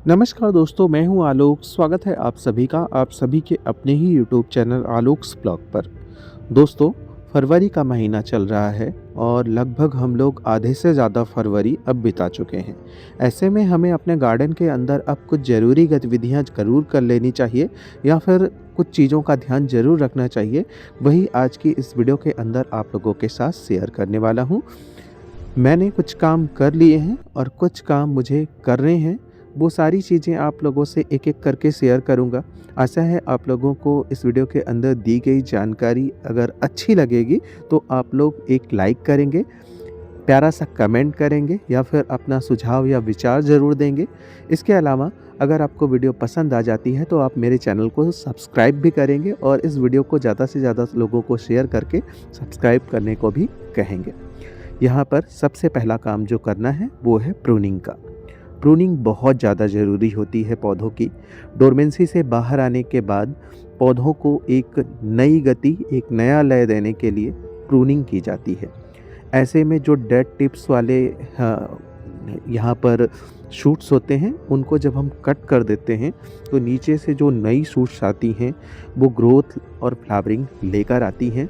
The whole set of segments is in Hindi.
नमस्कार दोस्तों, मैं हूं आलोक। स्वागत है आप सभी का आप सभी के अपने ही यूट्यूब चैनल आलोक्स ब्लॉग पर। दोस्तों, फरवरी का महीना चल रहा है और लगभग हम लोग आधे से ज़्यादा फरवरी अब बिता चुके हैं। ऐसे में हमें अपने गार्डन के अंदर अब कुछ ज़रूरी गतिविधियां ज़रूर कर लेनी चाहिए या फिर कुछ चीज़ों का ध्यान ज़रूर रखना चाहिए। वही आज की इस वीडियो के अंदर आप लोगों के साथ शेयर करने वाला हूँ। मैंने कुछ काम कर लिए हैं और कुछ काम मुझे करने हैं। वो सारी चीज़ें आप लोगों से एक-एक करके शेयर करूँगा। आशा है आप लोगों को इस वीडियो के अंदर दी गई जानकारी अगर अच्छी लगेगी तो आप लोग एक लाइक करेंगे, प्यारा-सा कमेंट करेंगे या फिर अपना सुझाव या विचार ज़रूर देंगे। इसके अलावा अगर आपको वीडियो पसंद आ जाती है तो आप मेरे चैनल को सब्सक्राइब भी करेंगे और इस वीडियो को ज़्यादा से ज़्यादा लोगों को शेयर करके सब्सक्राइब करने को भी कहेंगे। यहाँ पर सबसे पहला काम जो करना है वो है प्रूनिंग का। प्रूनिंग बहुत ज़्यादा ज़रूरी होती है पौधों की। डोरमेंसी से बाहर आने के बाद पौधों को एक नई गति, एक नया लय देने के लिए प्रूनिंग की जाती है। ऐसे में जो डेड टिप्स वाले यहाँ पर शूट्स होते हैं, उनको जब हम कट कर देते हैं तो नीचे से जो नई शूट्स आती हैं वो ग्रोथ और फ्लावरिंग लेकर आती हैं।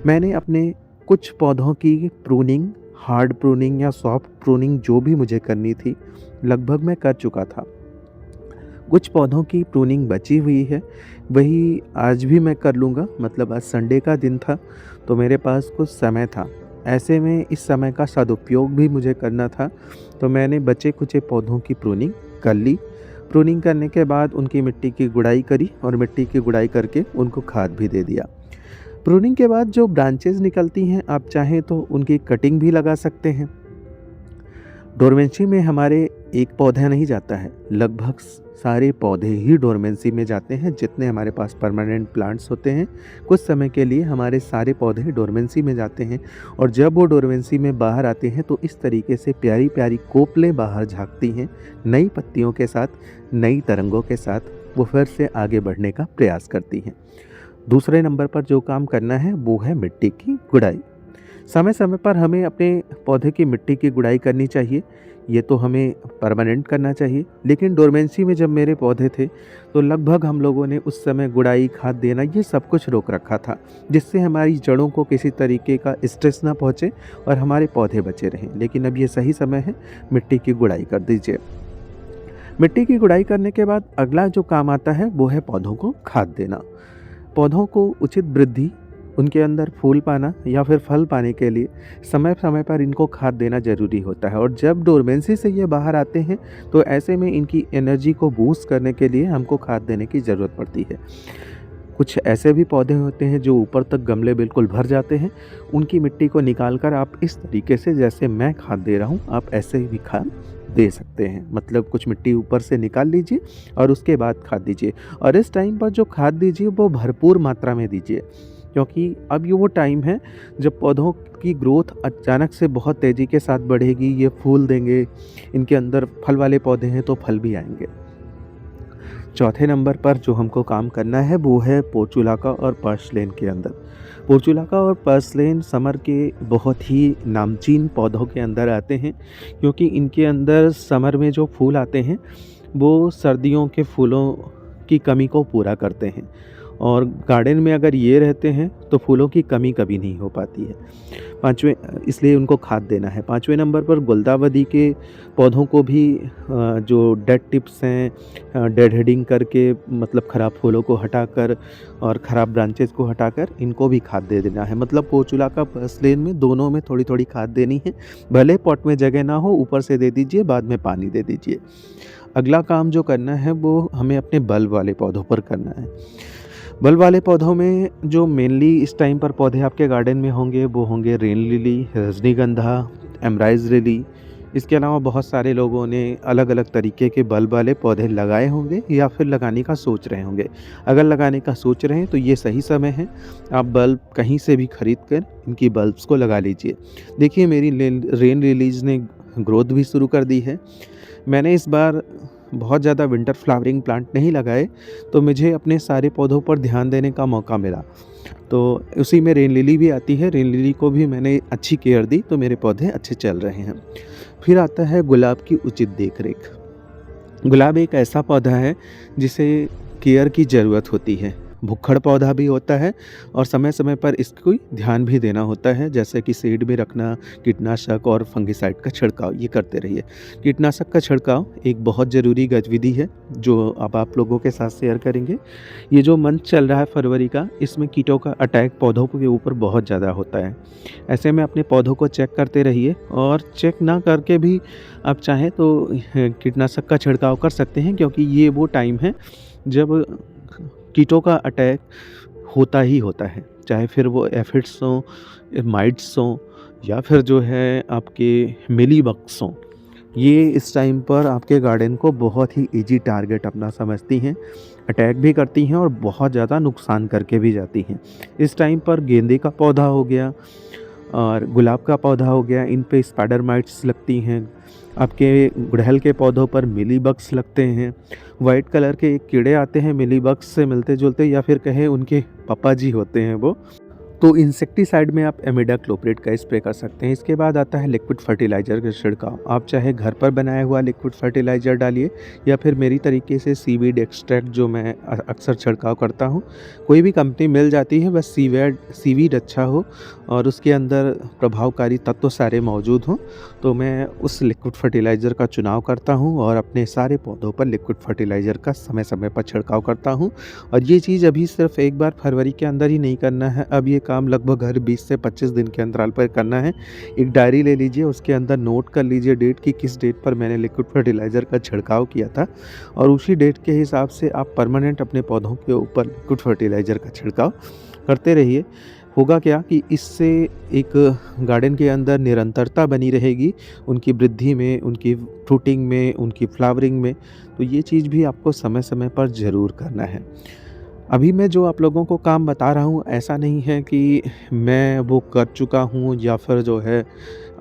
मैंने अपने कुछ पौधों की प्रूनिंग, हार्ड प्रूनिंग या सॉफ्ट प्रूनिंग जो भी मुझे करनी थी, लगभग मैं कर चुका था। कुछ पौधों की प्रूनिंग बची हुई है, वही आज भी मैं कर लूँगा। मतलब आज संडे का दिन था तो मेरे पास कुछ समय था। ऐसे में इस समय का सदुपयोग भी मुझे करना था, तो मैंने बचे-खुचे पौधों की प्रूनिंग कर ली। प्रूनिंग करने के बाद उनकी मिट्टी की गुड़ाई करी और मिट्टी की गुड़ाई करके उनको खाद भी दे दिया। प्रूनिंग के बाद जो ब्रांचेज़ निकलती हैं, आप चाहें तो उनकी कटिंग भी लगा सकते हैं। डोरमेंसी में हमारे एक पौधा नहीं जाता है, लगभग सारे पौधे ही डोरमेंसी में जाते हैं। जितने हमारे पास परमानेंट प्लांट्स होते हैं, कुछ समय के लिए हमारे सारे पौधे डोरमेंसी में जाते हैं और जब वो डोरमेंसी में बाहर आते हैं तो इस तरीके से प्यारी-प्यारी कोपलें बाहर झाँकती हैं, नई पत्तियों के साथ, नई तरंगों के साथ वो फिर से आगे बढ़ने का प्रयास करती हैं। दूसरे नंबर पर जो काम करना है वो है मिट्टी की गुड़ाई। समय समय पर हमें अपने पौधे की मिट्टी की गुड़ाई करनी चाहिए। ये तो हमें परमानेंट करना चाहिए, लेकिन डोरमेंसी में जब मेरे पौधे थे तो लगभग हम लोगों ने उस समय गुड़ाई, खाद देना ये सब कुछ रोक रखा था, जिससे हमारी जड़ों को किसी तरीके का स्ट्रेस ना पहुँचे और हमारे पौधे बचे रहें। लेकिन अब ये सही समय है, मिट्टी की गुड़ाई कर दीजिए। मिट्टी की गुड़ाई करने के बाद अगला जो काम आता है वो है पौधों को खाद देना। पौधों को उचित वृद्धि, उनके अंदर फूल पाना या फिर फल पाने के लिए समय-समय पर इनको खाद देना ज़रूरी होता है और जब डोरमेंसी से ये बाहर आते हैं तो ऐसे में इनकी एनर्जी को बूस्ट करने के लिए हमको खाद देने की ज़रूरत पड़ती है। कुछ ऐसे भी पौधे होते हैं जो ऊपर तक गमले बिल्कुल भर जाते हैं, उनकी मिट्टी को निकाल कर आप इस तरीके से जैसे मैं खाद दे रहा हूँ, आप ऐसे भी खाद दे सकते हैं। मतलब कुछ मिट्टी ऊपर से निकाल लीजिए और उसके बाद खाद दीजिए और इस टाइम पर जो खाद दीजिए वो भरपूर मात्रा में दीजिए, क्योंकि अब ये वो टाइम है जब पौधों की ग्रोथ अचानक से बहुत तेज़ी के साथ बढ़ेगी। ये फूल देंगे, इनके अंदर फल वाले पौधे हैं तो फल भी आएँगे। चौथे नंबर पर जो हमको काम करना है वो है पोर्चुलाका और पर्सलेन के अंदर। पोर्चुलाका और पर्सलेन समर के बहुत ही नामचीन पौधों के अंदर आते हैं, क्योंकि इनके अंदर समर में जो फूल आते हैं वो सर्दियों के फूलों की कमी को पूरा करते हैं और गार्डन में अगर ये रहते हैं तो फूलों की कमी कभी नहीं हो पाती है। पाँचवें, इसलिए उनको खाद देना है। पाँचवें नंबर पर गुलदावदी के पौधों को भी जो डेड टिप्स हैं, डेड हेडिंग करके, मतलब ख़राब फूलों को हटाकर और ख़राब ब्रांचेज़ को हटाकर इनको भी खाद दे देना है। मतलब पोर्चुलाका, पर्सलेन में दोनों में थोड़ी-थोड़ी खाद देनी है। भले पॉट में जगह ना हो, ऊपर से दे दीजिए, बाद में पानी दे दीजिए। अगला काम जो करना है वो हमें अपने बल्ब वाले पौधों पर करना है। बल्ब वाले पौधों में जो मेनली इस टाइम पर पौधे आपके गार्डन में होंगे वो होंगे रेन लिली, रजनीगंधा, एमराइज़ लिली। इसके अलावा बहुत सारे लोगों ने अलग-अलग तरीके के बल्ब वाले पौधे लगाए होंगे या फिर लगाने का सोच रहे होंगे। अगर लगाने का सोच रहे हैं तो ये सही समय है, आप बल्ब कहीं से भी खरीद कर इनकी बल्ब्स को लगा लीजिए। देखिए, मेरी रेन लिलीज़ ने ग्रोथ भी शुरू कर दी है। मैंने इस बार बहुत ज़्यादा विंटर फ्लावरिंग प्लांट नहीं लगाए, तो मुझे अपने सारे पौधों पर ध्यान देने का मौका मिला। तो उसी में रेन लिली भी आती है, रेन लिली को भी मैंने अच्छी केयर दी तो मेरे पौधे अच्छे चल रहे हैं। फिर आता है गुलाब की उचित देख-रेख। गुलाब एक ऐसा पौधा है जिसे केयर की ज़रूरत होती है। भुक्खड़ पौधा भी होता है और समय-समय पर इसको ध्यान भी देना होता है, जैसे कि शेड में रखना, कीटनाशक और फंगिसाइड का छिड़काव ये करते रहिए। कीटनाशक का छिड़काव एक बहुत ज़रूरी गतिविधि है जो अब आप लोगों के साथ शेयर करेंगे। ये जो मंथ चल रहा है फरवरी का, इसमें कीटों का अटैक पौधों के ऊपर बहुत ज़्यादा होता है। ऐसे में अपने पौधों को चेक करते रहिए और चेक ना करके भी आप चाहें तो कीटनाशक का छिड़काव कर सकते हैं, क्योंकि ये वो टाइम है जब कीटों का अटैक होता ही होता है। चाहे फिर वो एफिड्स हों, माइट्स हों या फिर जो है आपके मिलीबग्स हों। ये इस टाइम पर आपके गार्डन को बहुत ही ईज़ी टारगेट अपना समझती हैं, अटैक भी करती हैं और बहुत ज़्यादा नुकसान करके भी जाती हैं। इस टाइम पर गेंदे का पौधा हो गया और गुलाब का पौधा हो गया, इन पे स्पाइडर माइट्स लगती हैं। आपके गुड़हल के पौधों पर मिलीबग्स लगते हैं। वाइट कलर के एक कीड़े आते हैं मिलीबग्स से मिलते-जुलते, या फिर कहें उनके पापा जी होते हैं वो। तो इंसेक्टिसाइड में आप इमिडाक्लोप्रिड का स्प्रे कर सकते हैं। इसके बाद आता है लिक्विड फर्टिलाइज़र का छिड़काव। आप चाहे घर पर बनाया हुआ लिक्विड फर्टिलाइज़र डालिए या फिर मेरी तरीके से सीवीड एक्सट्रैक्ट जो मैं अक्सर छिड़काव करता हूँ। कोई भी कंपनी मिल जाती है, बस सीवीड अच्छा हो और उसके अंदर प्रभावकारी तत्व सारे मौजूद हों, तो मैं उस लिक्विड फर्टिलाइज़र का चुनाव करता हूँ और अपने सारे पौधों पर लिक्विड फर्टिलाइज़र का समय-समय पर छिड़काव करता हूँ। और ये चीज़ अभी सिर्फ़ एक बार फरवरी के अंदर ही नहीं करना है, अब ये काम लगभग हर 20 से 25 दिन के अंतराल पर करना है। एक डायरी ले लीजिए, उसके अंदर नोट कर लीजिए डेट कि किस डेट पर मैंने लिक्विड फर्टिलाइज़र का छिड़काव किया था, और उसी डेट के हिसाब से आप परमानेंट अपने पौधों के ऊपर लिक्विड फर्टिलाइज़र का छिड़काव करते रहिए। होगा क्या कि इससे एक गार्डन के अंदर निरंतरता बनी रहेगी, उनकी वृद्धि में, उनकी फ्रूटिंग में, उनकी फ्लावरिंग में। तो ये चीज़ भी आपको समय-समय पर ज़रूर करना है। अभी मैं जो आप लोगों को काम बता रहा हूँ, ऐसा नहीं है कि मैं वो कर चुका हूँ या फिर जो है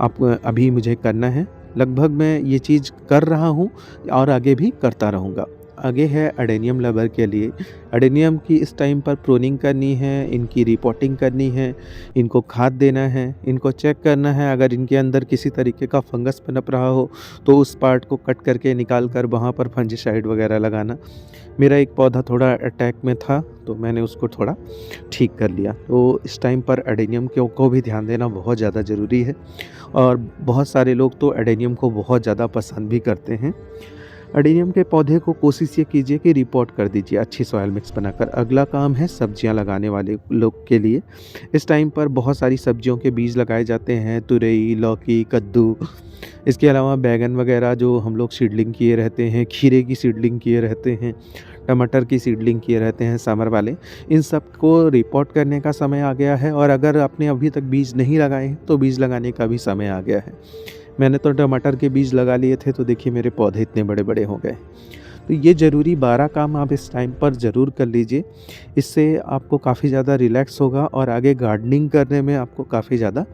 आप अभी मुझे करना है। लगभग मैं ये चीज़ कर रहा हूँ और आगे भी करता रहूँगा। आगे है अडेनियम लवर के लिए। अडेनियम की इस टाइम पर प्रूनिंग करनी है, इनकी रिपोर्टिंग करनी है, इनको खाद देना है, इनको चेक करना है। अगर इनके अंदर किसी तरीके का फंगस पनप रहा हो तो उस पार्ट को कट करके निकाल कर वहाँ पर फंजीसाइड वगैरह लगाना। मेरा एक पौधा थोड़ा अटैक में था, तो मैंने उसको थोड़ा ठीक कर लिया। तो इस टाइम पर एडेनियम को भी ध्यान देना बहुत ज़्यादा ज़रूरी है और बहुत सारे लोग तो एडेनियम को बहुत ज़्यादा पसंद भी करते हैं। एडेनियम के पौधे को कोशिश ये कीजिए कि रिपोर्ट कर दीजिए अच्छी सॉइल मिक्स बनाकर। अगला काम है सब्जियां लगाने वाले लोग के लिए। इस टाइम पर बहुत सारी सब्जियों के बीज लगाए जाते हैं, तुरई, लौकी, कद्दू। इसके अलावा बैंगन वगैरह जो हम लोग सीडलिंग किए रहते हैं, खीरे की सीडलिंग किए रहते हैं, टमाटर की सीडलिंग किए रहते हैं समर वाले। इन सब को रिपोर्ट करने का समय आ गया है, और अगर आपने अभी तक बीज नहीं लगाए हैं तो बीज लगाने का भी समय आ गया है। मैंने तो टमाटर के बीज लगा लिए थे, तो देखिए मेरे पौधे इतने बड़े-बड़े हो गए। तो ये ज़रूरी 12 काम आप इस टाइम पर ज़रूर कर लीजिए। इससे आपको काफ़ी ज़्यादा रिलैक्स होगा और आगे गार्डनिंग करने में आपको काफ़ी ज़्यादा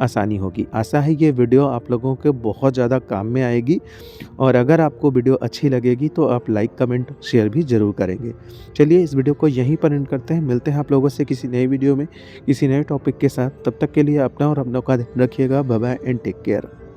आसानी होगी। आशा है ये वीडियो आप लोगों के बहुत ज़्यादा काम में आएगी, और अगर आपको वीडियो अच्छी लगेगी तो आप लाइक, कमेंट, शेयर भी ज़रूर करेंगे। चलिए इस वीडियो को यहीं पर एंड करते हैं। मिलते हैं आप लोगों से किसी नए वीडियो में, किसी नए टॉपिक के साथ। तब तक के लिए अपना और अपनों का ध्यान रखिएगा। Bye bye and take care.